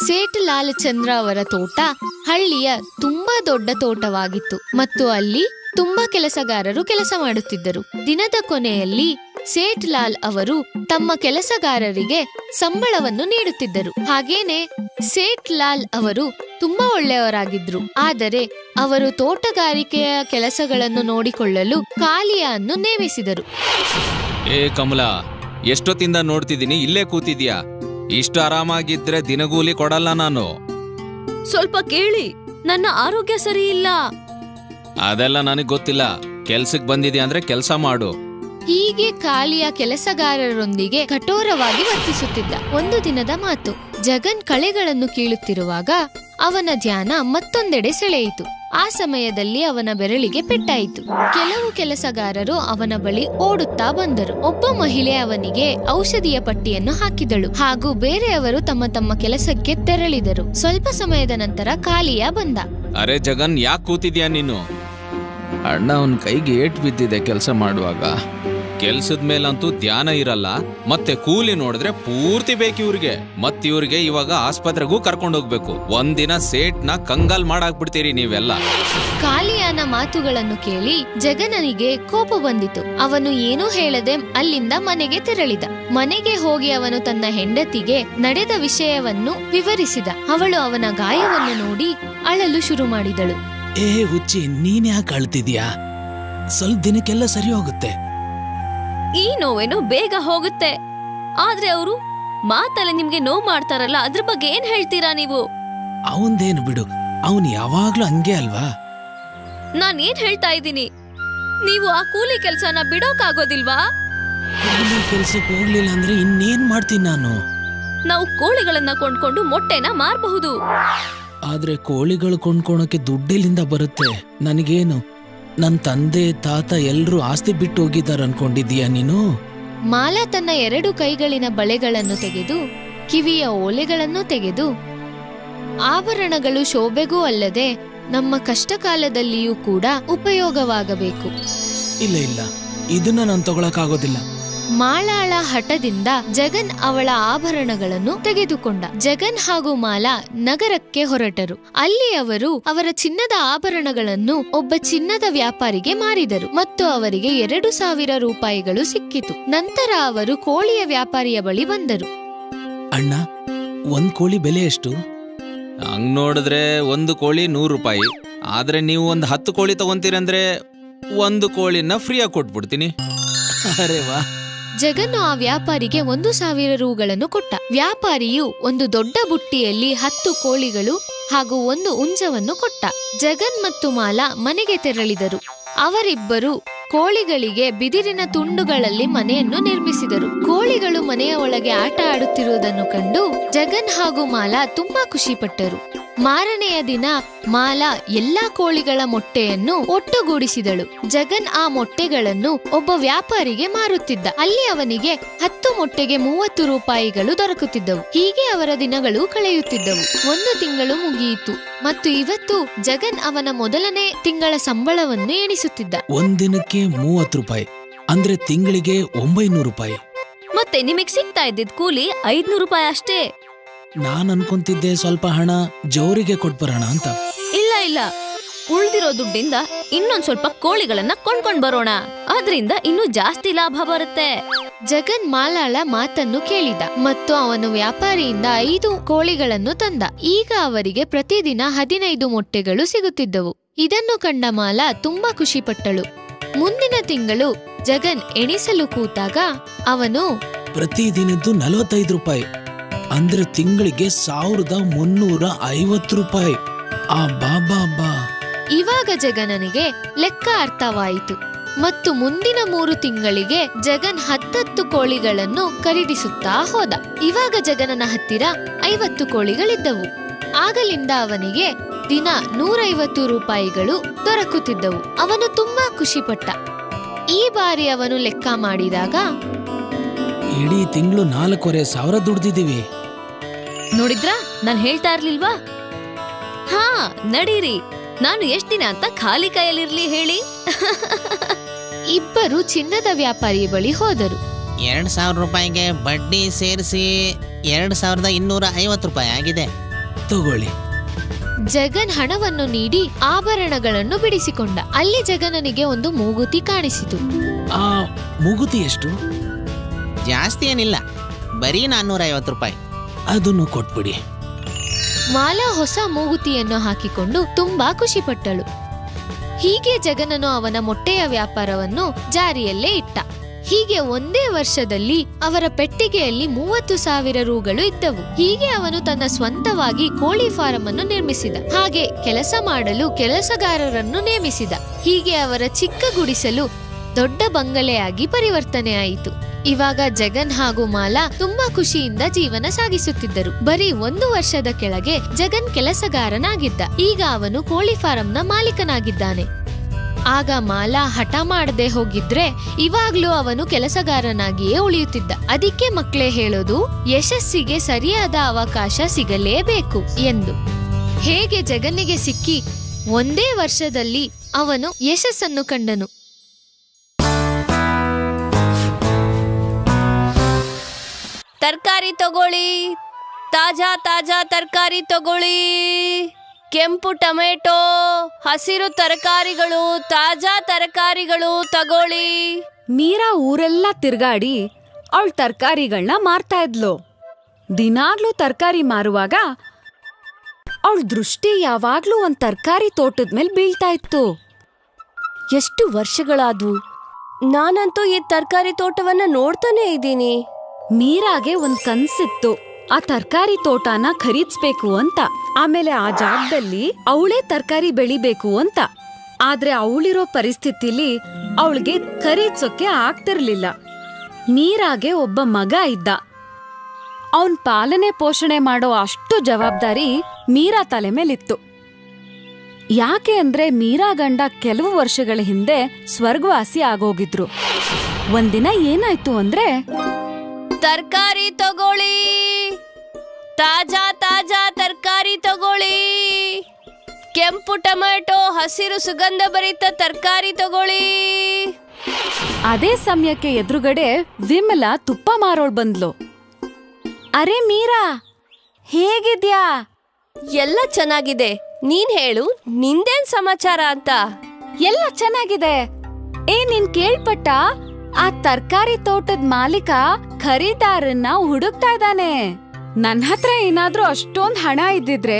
ಸೇಠ್ ಲಾಲ್ ಚಂದ್ರ ಅವರ ತೋಟ ಹಳ್ಳಿಯ ತುಂಬಾ ದೊಡ್ಡ ತೋಟವಾಗಿತ್ತು ಮತ್ತು ಅಲ್ಲಿ ತುಂಬಾ ಕೆಲಸಗಾರರು ಕೆಲಸ ಮಾಡುತ್ತಿದ್ದರು. ದಿನದ ಕೊನೆಯಲ್ಲಿ ಸೇಠ್ ಲಾಲ್ ಅವರು ತಮ್ಮ ಕೆಲಸಗಾರರಿಗೆ ಸಂಬಳವನ್ನು ನೀಡುತ್ತಿದ್ದರು. ಹಾಗೇನೆ ಸೇಠ್ ಲಾಲ್ ಅವರು ತುಂಬಾ ಒಳ್ಳೆಯವರಾಗಿದ್ರು. ಆದರೆ ಅವರು ತೋಟಗಾರಿಕೆಯ ಕೆಲಸಗಳನ್ನು ನೋಡಿಕೊಳ್ಳಲು ಕಾಲಿಯನ್ನು ನೇಮಿಸಿದರು. ಏ ಕಮಲಾ, ಎಷ್ಟೊತ್ತಿಂದ ನೋಡ್ತಿದ್ದೀನಿ, ಇಲ್ಲೇ ಕೂತಿದ್ಯಾ? ಇಷ್ಟು ಆರಾಮಾಗಿದ್ರೆ ದಿನಗೂಲಿ ಕೊಡಲ್ಲ ನಾನು. ಸ್ವಲ್ಪ ಕೇಳಿ, ನನ್ನ ಆರೋಗ್ಯ ಸರಿ ಇಲ್ಲ. ಅದೆಲ್ಲ ನನಗ್ ಗೊತ್ತಿಲ್ಲ. ಕೆಲ್ಸಕ್ ಬಂದಿದ್ಯಾ ಅಂದ್ರೆ ಕೆಲ್ಸ ಮಾಡು. ಹೀಗೆ ಕಾಲಿಯ ಕೆಲಸಗಾರರೊಂದಿಗೆ ಕಠೋರವಾಗಿ ವರ್ತಿಸುತ್ತಿದ್ದ. ಒಂದು ದಿನದ ಮಾತು. ಜಗನ್ ಕಳೆಗಳನ್ನು ಕೀಳುತ್ತಿರುವಾಗ ಅವನ ಧ್ಯಾನ ಮತ್ತೊಂದೆಡೆ ಸೆಳೆಯಿತು. ಆ ಸಮಯದಲ್ಲಿ ಅವನ ಬೆರಳಿಗೆ ಪೆಟ್ಟಾಯಿತು. ಕೆಲವು ಕೆಲಸಗಾರರು ಅವನ ಬಳಿ ಓಡುತ್ತಾ ಬಂದರು. ಒಬ್ಬ ಮಹಿಳೆ ಅವನಿಗೆ ಔಷಧಿಯ ಪಟ್ಟಿಯನ್ನು ಹಾಕಿದಳು ಹಾಗೂ ಬೇರೆಯವರು ತಮ್ಮ ತಮ್ಮ ಕೆಲಸಕ್ಕೆ ತೆರಳಿದರು. ಸ್ವಲ್ಪ ಸಮಯದ ನಂತರ ಕಾಲಿಯ ಬಂದ. ಅರೆ ಜಗನ್, ಯಾಕೆ ಕೂತಿದ್ಯಾ ನೀನು? ಅಣ್ಣ, ಅವನ್ ಕೈಗೆ ಏಟ್ ಬಿದ್ದಿದೆ ಕೆಲಸ ಮಾಡುವಾಗ. ಕೆಲ್ಸದ ಮೇಲಂತೂ ಧ್ಯಾನ ಇರಲ್ಲ, ಮತ್ತೆ ಕೂಲಿ ನೋಡಿದ್ರೆ ಪೂರ್ತಿ ಬೇಕು ಇವ್ರಿಗೆ. ಮತ್ ಇವ್ರಿಗೆ ಇವಾಗ ಆಸ್ಪತ್ರೆಗೂ ಕರ್ಕೊಂಡು ಹೋಗ್ಬೇಕು. ಒಂದಿನ ಸೇಟ್ನ ಕಂಗಾಲ್ ಮಾಡಾಕ್ಬಿಡ್ತೀರಿ ನೀವೆಲ್ಲ. ಕಾಲಿಯಾನ ಮಾತುಗಳನ್ನು ಕೇಳಿ ಜಗನನಿಗೆ ಕೋಪ ಬಂದಿತು. ಅವನು ಏನೂ ಹೇಳದೆ ಅಲ್ಲಿಂದ ಮನೆಗೆ ತೆರಳಿದ. ಮನೆಗೆ ಹೋಗಿ ಅವನು ತನ್ನ ಹೆಂಡತಿಗೆ ನಡೆದ ವಿಷಯವನ್ನು ವಿವರಿಸಿದ. ಅವಳು ಅವನ ಗಾಯವನ್ನು ನೋಡಿ ಅಳಲು ಶುರು ಮಾಡಿದಳು. ಏ ಹುಚ್ಚಿ, ನೀನ್ ಯಾಕೆ ಅಳ್ತಿದ್ಯಾ? ಸ್ವಲ್ಪ ದಿನಕ್ಕೆಲ್ಲ ಸರಿ ಹೋಗುತ್ತೆ. ಈ ನೋವೇನೋ ಬೇಗ ಹೋಗುತ್ತೆ, ಆದ್ರೆ ಅವರು ಮಾತಲ್ಲಿ ನಿಮ್ಗೆ ನೋವು ಮಾಡ್ತಾರಲ್ಲ, ಅದ್ರ ಬಗ್ಗೆ ಏನ್ ಹೇಳ್ತೀರಾ ನೀವು? ಅವಂದೇನು ಬಿಡು, ಅವನ್ ಯಾವಾಗ್ಲೂ ಹಂಗೆ ಅಲ್ವಾ? ನಾನ್ ಏನ್ ಹೇಳ್ತಾ ಇದ್ದೀನಿ, ನೀವು ಆ ಕೂಲಿ ಕೆಲ್ಸನ ಬಿಡೋಕಾಗೋದಿಲ್ವಾ? ಕೂಲಿ ಕೆಲ್ಸಕ್ಕೆ ಹೋಗ್ಲಿಲ್ಲ ಅಂದ್ರೆ ಇನ್ನೇನ್ ಮಾಡ್ತೀನಿ ನಾನು? ನಾವು ಕೋಳಿಗಳನ್ನ ಕೊಂಡ್ಕೊಂಡು ಮೊಟ್ಟೆನ ಮಾರಬಹುದು. ಆದ್ರೆ ಕೋಳಿಗಳು ಕೊಂಡ್ಕೊಳಕ್ಕೆ ದುಡ್ಡೆಲ್ಲಿಂದ ಬರುತ್ತೆ? ನನಗೇನು, ನನ್ ತಂದೆ ತಾತ ಎಲ್ರೂ ಆಸ್ತಿ ಬಿಟ್ಟು ಹೋಗಿದಾರ ಅನ್ಕೊಂಡಿದೀಯ ನೀನು? ಮಾಲಾ ತನ್ನ 2 ಕೈಗಳಿನ ಬಳೆಗಳನ್ನು ತೆಗೆದು, ಕಿವಿಯ ಓಲೆಗಳನ್ನು ತೆಗೆದು, ಆಭರಣಗಳು ಶೋಭೆಗೂ ಅಲ್ಲದೆ ನಮ್ಮ ಕಷ್ಟಕಾಲದಲ್ಲಿಯೂ ಕೂಡ ಉಪಯೋಗವಾಗಬೇಕು. ಇಲ್ಲ ಇಲ್ಲ, ಇದನ್ನ ನಾನು ತಗೊಳಕಾಗೋದಿಲ್ಲ. ಮಾಲಾಳ ಹಠದಿಂದ ಜಗನ್ ಅವಳ ಆಭರಣಗಳನ್ನು ತೆಗೆದುಕೊಂಡ. ಜಗನ್ ಹಾಗೂ ಮಾಲಾ ನಗರಕ್ಕೆ ಹೊರಟರು. ಅಲ್ಲಿ ಅವರು ಅವರ ಚಿನ್ನದ ಆಭರಣಗಳನ್ನು ಒಬ್ಬ ಚಿನ್ನದ ವ್ಯಾಪಾರಿಗೆ ಮಾರಿದರು ಮತ್ತು ಅವರಿಗೆ 2,000 ರೂಪಾಯಿಗಳು ಸಿಕ್ಕಿತು. ನಂತರ ಅವರು ಕೋಳಿಯ ವ್ಯಾಪಾರಿಯ ಬಳಿ ಬಂದರು. ಅಣ್ಣ, ಒಂದ್ ಕೋಳಿ ಬೆಲೆ ಎಷ್ಟು? ಹಂಗ್ ನೋಡಿದ್ರೆ ಒಂದು ಕೋಳಿ 100 ರೂಪಾಯಿ. ಆದ್ರೆ ನೀವು ಒಂದು 10 ಕೋಳಿ ತಗೊಂತೀರಂದ್ರೆ ಒಂದು ಕೋಳಿನ ಫ್ರೀಯಾಗಿ ಕೊಟ್ಬಿಡ್ತೀನಿ. ಅರೆ ವಾ. ಜಗನ್ನು ಆ ವ್ಯಾಪಾರಿಗೆ 1,000 ರೂಗಳನ್ನು ಕೊಟ್ಟ. ವ್ಯಾಪಾರಿಯು ಒಂದು ದೊಡ್ಡ ಬುಟ್ಟಿಯಲ್ಲಿ 10 ಕೋಳಿಗಳು ಹಾಗೂ 1 ಹುಂಜವನ್ನು ಕೊಟ್ಟ. ಜಗನ್ ಮತ್ತು ಮಾಲಾ ಮನೆಗೆ ತೆರಳಿದರು. ಅವರಿಬ್ಬರು ಕೋಳಿಗಳಿಗೆ ಬಿದಿರಿನ ತುಂಡುಗಳಲ್ಲಿ ಮನೆಯನ್ನು ನಿರ್ಮಿಸಿದರು. ಕೋಳಿಗಳು ಮನೆಯ ಒಳಗೆ ಆಟ ಆಡುತ್ತಿರುವುದನ್ನು ಕಂಡು ಜಗನ್ ಹಾಗೂ ಮಾಲಾ ತುಂಬಾ ಖುಷಿಪಟ್ಟರು. ಮಾರನೆಯ ದಿನ ಮಾಲಾ ಎಲ್ಲಾ ಕೋಳಿಗಳ ಮೊಟ್ಟೆಯನ್ನು ಒಟ್ಟುಗೂಡಿಸಿದಳು. ಜಗನ್ ಆ ಮೊಟ್ಟೆಗಳನ್ನು ಒಬ್ಬ ವ್ಯಾಪಾರಿಗೆ ಮಾರುತ್ತಿದ್ದ. ಅಲ್ಲಿ ಅವನಿಗೆ 10 ಮೊಟ್ಟೆಗೆ 30 ರೂಪಾಯಿಗಳು ದೊರಕುತ್ತಿದ್ದವು. ಹೀಗೆ ಅವರ ದಿನಗಳು ಕಳೆಯುತ್ತಿದ್ದವು. 1 ತಿಂಗಳು ಮುಗಿಯಿತು ಮತ್ತು ಇವತ್ತು ಜಗನ್ ಅವನ ಮೊದಲನೇ ತಿಂಗಳ ಸಂಬಳವನ್ನು ಎಣಿಸುತ್ತಿದ್ದ. ಒಂದಿನಕ್ಕೆ 30 ರೂಪಾಯಿ ಅಂದ್ರೆ ತಿಂಗಳಿಗೆ 900 ರೂಪಾಯಿ. ಮತ್ತೆ ನಿಮಗ್ ಸಿಗ್ತಾ ಇದ್ದಿದ್ ಕೂಲಿ 500 ರೂಪಾಯಿ ಅಷ್ಟೇ. ನಾನ್ ಅನ್ಕೊಂತಿದ್ದೆ ಸ್ವಲ್ಪ ಹಣ ಜೋರಿಗೆ ಕೊಟ್ಬರೋಣ ಅಂತ. ಇಲ್ಲ, ಉಳ್ದಿರೋ ದುಡ್ಡಿಂದ ಇನ್ನೊಂದ್ ಸ್ವಲ್ಪ ಕೋಳಿಗಳನ್ನ ಕೊಂಡ್ಕೊಂಡ್ ಬರೋಣ, ಆದ್ರಿಂದ ಇನ್ನೂ ಜಾಸ್ತಿ ಲಾಭ ಬರುತ್ತೆ. ಜಗನ್ ಮಾಲಾಳ ಮಾತನ್ನು ಕೇಳಿದ ಮತ್ತು ಅವನು ವ್ಯಾಪಾರಿಯಿಂದ 5 ಕೋಳಿಗಳನ್ನು ತಂದ. ಈಗ ಅವರಿಗೆ ಪ್ರತಿದಿನ 15 ಮೊಟ್ಟೆಗಳು ಸಿಗುತ್ತಿದ್ದವು. ಇದನ್ನು ಕಂಡ ಮಾಲಾ ತುಂಬಾ ಖುಷಿಪಟ್ಟಳು. ಮುಂದಿನ ತಿಂಗಳು ಜಗನ್ ಎಣಿಸಲು ಕೂತಾಗ ಅವನು ಪ್ರತಿದಿನದ್ದು 45 ರೂಪಾಯಿ ಅಂದ್ರೆ ತಿಂಗಳಿಗೆ 1350 ರೂಪಾಯಿ. ಆ ಬಾಬಾ. ಇವಾಗ ಜಗನನಿಗೆ ಲೆಕ್ಕ ಅರ್ಥವಾಯಿತು ಮತ್ತು ಮುಂದಿನ 3 ತಿಂಗಳಿಗೆ ಜಗನ್ 10 ಕೋಳಿಗಳನ್ನು ಖರೀದಿಸುತ್ತಾ ಹೋದ. ಇವಾಗ ಜಗನನ ಹತ್ತಿರ 50 ಕೋಳಿಗಳಿದ್ದವು. ಆಗಲಿಂದ ಅವನಿಗೆ ದಿನ 150 ರೂಪಾಯಿಗಳು ದೊರಕುತ್ತಿದ್ದವು. ಅವನು ತುಂಬಾ ಖುಷಿಪಟ್ಟ. ಈ ಬಾರಿ ಅವನು ಲೆಕ್ಕ ಮಾಡಿದಾಗ ಇಡೀ ತಿಂಗಳು 4,500 ದುಡ್ದಿದ್ದೀವಿ. ನೋಡಿದ್ರಾ, ನಾನ್ ಹೇಳ್ತಾ ಇರ್ಲಿಲ್ವಾ? ಹಾ, ನಡೀರಿ, ನಾನು ಎಷ್ಟ್ ದಿನ ಅಂತ ಖಾಲಿ ಕೈಯಲ್ಲಿರ್ಲಿ ಹೇಳಿ. ಇಬ್ಬರು ಚಿನ್ನದ ವ್ಯಾಪಾರಿ ಬಳಿ ಹೋದರು. 2,000 ರೂಪಾಯಿಗೆ ಬಡ್ಡಿ ಸೇರಿಸಿ 2,250 ರೂಪಾಯಿ ಆಗಿದೆ. ತಗೊಳ್ಳಿ. ಜಗನ್ ಹಣವನ್ನು ನೀಡಿ ಆಭರಣಗಳನ್ನು ಬಿಡಿಸಿಕೊಂಡ. ಅಲ್ಲಿ ಜಗನನಿಗೆ ಒಂದು ಮೂಗುತಿ ಕಾಣಿಸಿತು. ಆ ಮೂಗುತಿ ಎಷ್ಟು? ಜಾಸ್ತಿ ಏನಿಲ್ಲ, ಬರೀ 450 ರೂಪಾಯಿ. ಅದನ್ನು ಕೊಟ್ಬಿಡಿ. ಮಾಲಾ ಹೊಸ ಮೂಗುತಿಯನ್ನು ಹಾಕಿಕೊಂಡು ತುಂಬಾ ಖುಷಿಪಟ್ಟಳು. ಹೀಗೆ ಜಗನನು ಅವನ ಮೊಟ್ಟೆಯ ವ್ಯಾಪಾರವನ್ನು ಜಾರಿಯಲ್ಲೇ ಇಟ್ಟ. ಹೀಗೆ ಒಂದೇ ವರ್ಷದಲ್ಲಿ ಅವರ ಪೆಟ್ಟಿಗೆಯಲ್ಲಿ 30,000 ರೂಗಳು ಇದ್ದವು. ಹೀಗೆ ಅವನು ತನ್ನ ಸ್ವಂತವಾಗಿ ಕೋಳಿ ಫಾರಂ ಅನ್ನು ನಿರ್ಮಿಸಿದ. ಹಾಗೆ ಕೆಲಸ ಮಾಡಲು ಕೆಲಸಗಾರರನ್ನು ನೇಮಿಸಿದ. ಹೀಗೆ ಅವರ ಚಿಕ್ಕ ಗುಡಿಸಲು ದೊಡ್ಡ ಬಂಗಲೆಯಾಗಿ ಪರಿವರ್ತನೆಯಾಯಿತು. ಇವಾಗ ಜಗನ್ ಹಾಗೂ ಮಾಲಾ ತುಂಬಾ ಖುಷಿಯಿಂದ ಜೀವನ ಸಾಗಿಸುತ್ತಿದ್ದರು. ಬರೀ 1 ವರ್ಷದ ಕೆಳಗೆ ಜಗನ್ ಕೆಲಸಗಾರನಾಗಿದ್ದ. ಈಗ ಅವನು ಕೋಳಿ ಫಾರಂನ ಮಾಲೀಕನಾಗಿದ್ದಾನೆ. ಆಗ ಮಾಲಾ ಹಠ ಮಾಡದೆ ಹೋಗಿದ್ರೆ ಇವಾಗ್ಲೂ ಅವನು ಕೆಲಸಗಾರನಾಗಿಯೇ ಉಳಿಯುತ್ತಿದ್ದ. ಅದಕ್ಕೆ ಮಕ್ಕಳೇ ಹೇಳೋದು, ಯಶಸ್ಸಿಗೆ ಸರಿಯಾದ ಅವಕಾಶ ಸಿಗಲೇಬೇಕು ಎಂದು. ಹೇಗೆ ಜಗನ್ನಿಗೆ ಸಿಕ್ಕಿ ಒಂದೇ ವರ್ಷದಲ್ಲಿ ಅವನು ಯಶಸ್ಸನ್ನು ಕಂಡನು. ತರಕಾರಿ ತಗೊಳ್ಳಿ, ತಾಜಾ ತರಕಾರಿ ತಗೊಳ್ಳಿ. ಕೆಂಪು ಟೊಮೆಟೊ, ಹಸಿರು ತರಕಾರಿಗಳು, ತಾಜಾ ತರಕಾರಿಗಳು ತಗೊಳ್ಳಿ. ಮೀರಾ ಊರೆಲ್ಲ ತಿರ್ಗಾಡಿ ಅವಳ ತರಕಾರಿಗಳನ್ನ ಮಾರ್ತಾ ಇದ್ಲು. ದಿನಾಗ್ಲೂ ತರಕಾರಿ ಮಾರುವಾಗ ಅವಳ ದೃಷ್ಟಿ ಯಾವಾಗ್ಲೂ ಒಂದ್ ತರಕಾರಿ ತೋಟದ ಮೇಲೆ ಬೀಳ್ತಾ ಇತ್ತು. ಎಷ್ಟು ವರ್ಷಗಳಾದ್ವು, ನಾನಂತೂ ಈ ತರಕಾರಿ ತೋಟವನ್ನ ನೋಡ್ತಾನೆ ಇದ್ದೀನಿ. ಮೀರಾಗೆ ಒಂದ್ ಕನ್ಸಿತ್ತು, ಆ ತರಕಾರಿ ತೋಟನ ಖರೀದಿಸ್ಬೇಕು ಅಂತ. ಆಮೇಲೆ ಆ ಜಾಗದಲ್ಲಿ ಅವಳೇ ತರಕಾರಿ ಬೆಳಿಬೇಕು ಅಂತ. ಆದ್ರೆ ಅವಳಿರೋ ಪರಿಸ್ಥಿತಿಲಿ ಅವಳಿಗೆ ಖರೀದಿಸೋಕೆ ಆಗ್ತಿರ್ಲಿಲ್ಲ. ಮೀರಾಗೆ ಒಬ್ಬ ಮಗ ಇದ್ದ. ಅವನ್ ಪಾಲನೆ ಪೋಷಣೆ ಮಾಡೋ ಅಷ್ಟು ಜವಾಬ್ದಾರಿ ಮೀರಾ ತಲೆ ಮೇಲಿತ್ತು. ಯಾಕೆ ಅಂದ್ರೆ ಮೀರಾ ಗಂಡ ಕೆಲವು ವರ್ಷಗಳ ಹಿಂದೆ ಸ್ವರ್ಗವಾಸಿ ಆಗೋಗಿದ್ರು. ಒಂದಿನ ಏನಾಯ್ತು ಅಂದ್ರೆ, ತರಕಾರಿ ತಗೊಳ್ಳಿ, ತಾಜಾ ತರಕಾರಿ ತಗೊಳ್ಳಿ. ಕೆಂಪು ಟೊಮೆಟೊ, ಹಸಿರು ಸುಗಂಧ ಭರಿತ ತರಕಾರಿ ತಗೊಳ್ಳಿ. ಅದೇ ಸಮಯಕ್ಕೆ ಎದುರುಗಡೆ ವಿಮಲಾ ತುಪ್ಪ ಮಾರೋಳ್ ಬಂದ್ಲು. ಅರೆ ಮೀರಾ, ಹೇಗಿದ್ಯಾ? ಎಲ್ಲ ಚೆನ್ನಾಗಿದೆ, ನೀನ್ ಹೇಳು, ನಿಂದೇನ್ ಸಮಾಚಾರ ಅಂತ. ಎಲ್ಲ ಚೆನ್ನಾಗಿದೆ. ನೀನ್ ಕೇಳ್ಪಟ್ಟ? ಆ ತರಕಾರಿ ತೋಟದ ಮಾಲೀಕ ಖರೀದಾರನ್ನ ಹುಡುಕ್ತಾ ಇದ್ದಾನೆ. ನನ್ ಹತ್ರ ಏನಾದ್ರೂ ಅಷ್ಟೊಂದ್ ಹಣ ಇದ್ದಿದ್ರೆ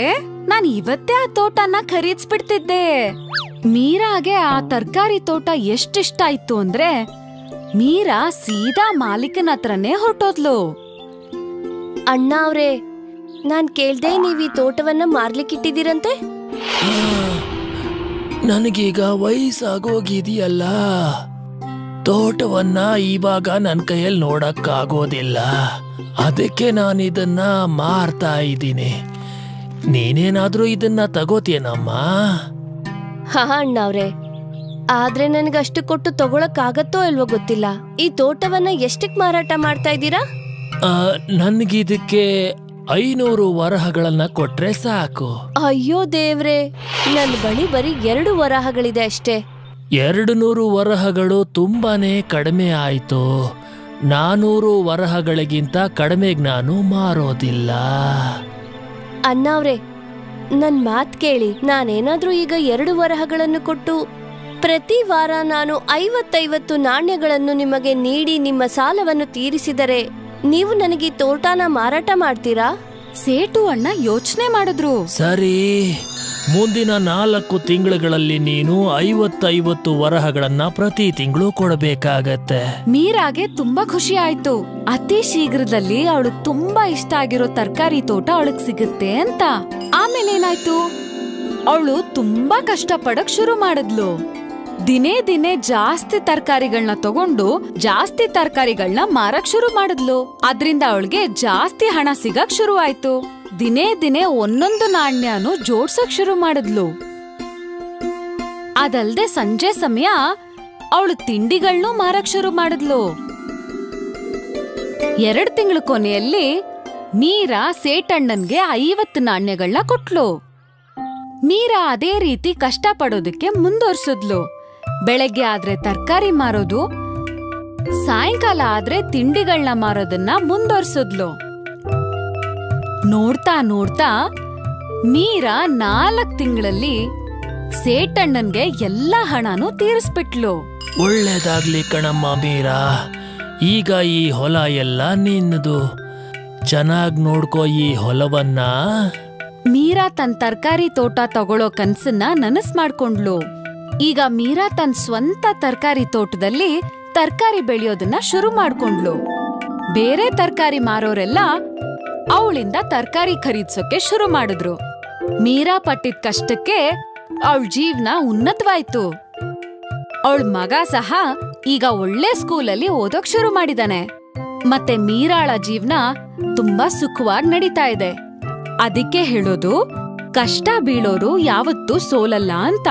ನಾನ್ ಇವತ್ತೇ ಆ ತೋಟನ ಖರೀದಿಸ್ಬಿಡ್ತಿದ್ದೆ. ಮೀರಾಗೆ ಆ ತರಕಾರಿ ತೋಟ ಎಷ್ಟಿಷ್ಟ ಆಯ್ತು ಅಂದ್ರೆ ಮೀರಾ ಸೀದಾ ಮಾಲೀಕನ ಹತ್ರನೇ ಹೊರಟೋದ್ಲು. ಅಣ್ಣ ಅವ್ರೆ, ನಾನ್ ಕೇಳ್ದೆ, ನೀವ್ ಈ ತೋಟವನ್ನ ಮಾರ್ಲಿಕ್ಕಿಟ್ಟಿದ್ದೀರಂತೆ? ನನಗೀಗ ವಯಸ್ಸಾಗೋಗಿದೆಯಲ್ಲ, ತೋಟವನ್ನ ಇವಾಗ ನನ್ನ ಕೈಯಲ್ಲಿ ನೋಡಕ್ಕಾಗೋದಿಲ್ಲ. ಅದಕ್ಕೆ ನಾನಿದನ್ನ ಮಾರ್ತಾ ಇದ್ದೀನಿ. ನೀನೇನಾದ್ರೂ ಇದನ್ನ ತಗೋತೀಯನಮ್ಮ? ಹಾ ಅಣ್ಣವ್ರೆ, ಆದ್ರೆ ನನ್ಗಷ್ಟು ಕೊಟ್ಟು ತಗೊಳಕ್ಕಾಗತ್ತೋ ಇಲ್ವೋ ಗೊತ್ತಿಲ್ಲ. ಈ ತೋಟವನ್ನ ಎಷ್ಟಕ್ ಮಾರಾಟ ಮಾಡ್ತಾ ಇದ್ದೀರಾ? ನನ್ಗಿದಕ್ಕೆ 500 ವರಹಗಳನ್ನ ಕೊಟ್ರೆ ಸಾಕು. ಅಯ್ಯೋ ದೇವ್ರೆ, ನನ್ ಬಳಿ ಬರೀ 2 ವರಹಗಳಿದೆ ಅಷ್ಟೇ. 200 ವರಹಗಳು ತುಂಬಾನೇ ಕಡಿಮೆ ಆಯ್ತು. 400 ವರಹಗಳಿಗಿಂತ ಕಡಿಮೆಗೆ ನಾನು ಮಾರೋದಿಲ್ಲ. ಅಣ್ಣವ್ರೆ, ನನ್ ಮಾತ್ ಕೇಳಿ. ನಾನೇನಾದ್ರೂ ಈಗ 2 ವರಹಗಳನ್ನು ಕೊಟ್ಟು ಪ್ರತಿ ವಾರ ನಾನು 50 ನಾಣ್ಯಗಳನ್ನು ನಿಮಗೆ ನೀಡಿ ನಿಮ್ಮ ಸಾಲವನ್ನು ತೀರಿಸಿದರೆ ನೀವು ನನಗೆ ತೋಟನ ಮಾರಾಟ ಮಾಡ್ತೀರಾ? ಸೇಟು ಅಣ್ಣ ಯೋಚನೆ ಮಾಡಿದ್ರು. ಸರಿ, ಮುಂದಿನ 4 ತಿಂಗಳುಗಳಲ್ಲಿ ನೀನು 50 ವರಹಗಳನ್ನ ಪ್ರತಿ ತಿಂಗಳು ಕೊಡಬೇಕಾಗತ್ತೆ. ಮೀರಾಗೆ ತುಂಬಾ ಖುಷಿ ಆಯ್ತು. ಅತಿ ಶೀಘ್ರದಲ್ಲಿ ಅವಳು ತುಂಬಾ ಇಷ್ಟ ಆಗಿರೋ ತರಕಾರಿ ತೋಟ ಅವಳಿಗೆ ಸಿಗುತ್ತೆ ಅಂತ. ಆಮೇಲೆ ಏನಾಯ್ತು, ಅವಳು ತುಂಬಾ ಕಷ್ಟಪಡಕ್ ಶುರು ಮಾಡಿದ್ಲು. ದಿನೇ ದಿನೇ ಜಾಸ್ತಿ ತರಕಾರಿಗಳನ್ನ ತಗೊಂಡು ಜಾಸ್ತಿ ತರಕಾರಿಗಳನ್ನ ಮಾರಕ್ ಶುರು ಮಾಡಿದ್ಲು. ಅದ್ರಿಂದ ಅವಳಿಗೆ ಜಾಸ್ತಿ ಹಣ ಸಿಗಕ್ ಶುರು ಆಯ್ತು. ದಿನೇ ದಿನೇ ಒಂದೊಂದು ನಾಣ್ಯನು ಜೋಡ್ಸಕ್ ಶುರು ಮಾಡಿದ್ಲು. ಅದಲ್ದೆ ಸಂಜೆ ಸಮಯ ಅವಳು ತಿಂಡಿಗಳನ್ನೂ ಮಾರಕ್ ಶುರು ಮಾಡಿದ್ಲು. 2 ತಿಂಗಳ ಕೊನೆಯಲ್ಲಿ ಮೀರಾ ಸೇಟಣ್ಣನ್ಗೆ 50 ನಾಣ್ಯಗಳನ್ನ ಕೊಟ್ಲು. ಮೀರಾ ಅದೇ ರೀತಿ ಕಷ್ಟ ಪಡೋದಕ್ಕೆ ಮುಂದುವರ್ಸಿದ್ಲು. ಬೆಳಗ್ಗೆ ಆದ್ರೆ ತರಕಾರಿ ಮಾರೋದು, ಸಾಯಂಕಾಲ ಆದ್ರೆ ತಿಂಡಿಗಳನ್ನ ಮಾರೋದನ್ನ ಮುಂದುವರ್ಸಿದ್ಲು. ನೋಡ್ತಾ ನೋಡ್ತಾ ಮೀರಾ 4 ತಿಂಗಳಲ್ಲಿ ಸೇಟಣ್ಣನ್ಗೆ ಎಲ್ಲಾ ಹಣನೂ ತೀರಿಸ್ಬಿಟ್ಲು. ಒಳ್ಳೇದಾಗ್ಲಿ ಕಣಮ್ಮ ಮೀರಾ, ಈಗ ಈ ಹೊಲ ಎಲ್ಲ ನಿನ್ನದು. ಚೆನ್ನಾಗ್ ನೋಡ್ಕೋ ಈ ಹೊಲವನ್ನ. ಮೀರಾ ತನ್ನ ತರಕಾರಿ ತೋಟ ತಗೊಳ್ಳೋ ಕನ್ಸನ್ನ ನನಸ್ ಮಾಡ್ಕೊಂಡ್ಲು. ಈಗ ಮೀರಾ ತನ್ನ ಸ್ವಂತ ತರಕಾರಿ ತೋಟದಲ್ಲಿ ತರಕಾರಿ ಬೆಳೆಯೋದನ್ನ ಶುರು ಮಾಡ್ಕೊಂಡ್ಲು. ಬೇರೆ ತರಕಾರಿ ಮಾರೋರೆಲ್ಲ ಅವಳಿಂದ ತರಕಾರಿ ಖರೀದ್ಸೋಕೆ ಶುರು ಮಾಡಿದ್ರು. ಮೀರಾ ಪಟ್ಟಿದ ಕಷ್ಟಕ್ಕೆ ಅವಳ ಜೀವನ ಉನ್ನತವಾಯ್ತು. ಅವಳ ಮಗ ಸಹ ಈಗ ಒಳ್ಳೆ ಸ್ಕೂಲಲ್ಲಿ ಓದೋಕ್ ಶುರು ಮಾಡಿದಾನೆ. ಮತ್ತೆ ಮೀರಾಳ ಜೀವನ ತುಂಬಾ ಸುಖವಾಗಿ ನಡೀತಾ ಇದೆ. ಅದಕ್ಕೆ ಹೇಳೋದು, ಕಷ್ಟ ಬೀಳೋರು ಯಾವತ್ತೂ ಸೋಲಲ್ಲ ಅಂತ.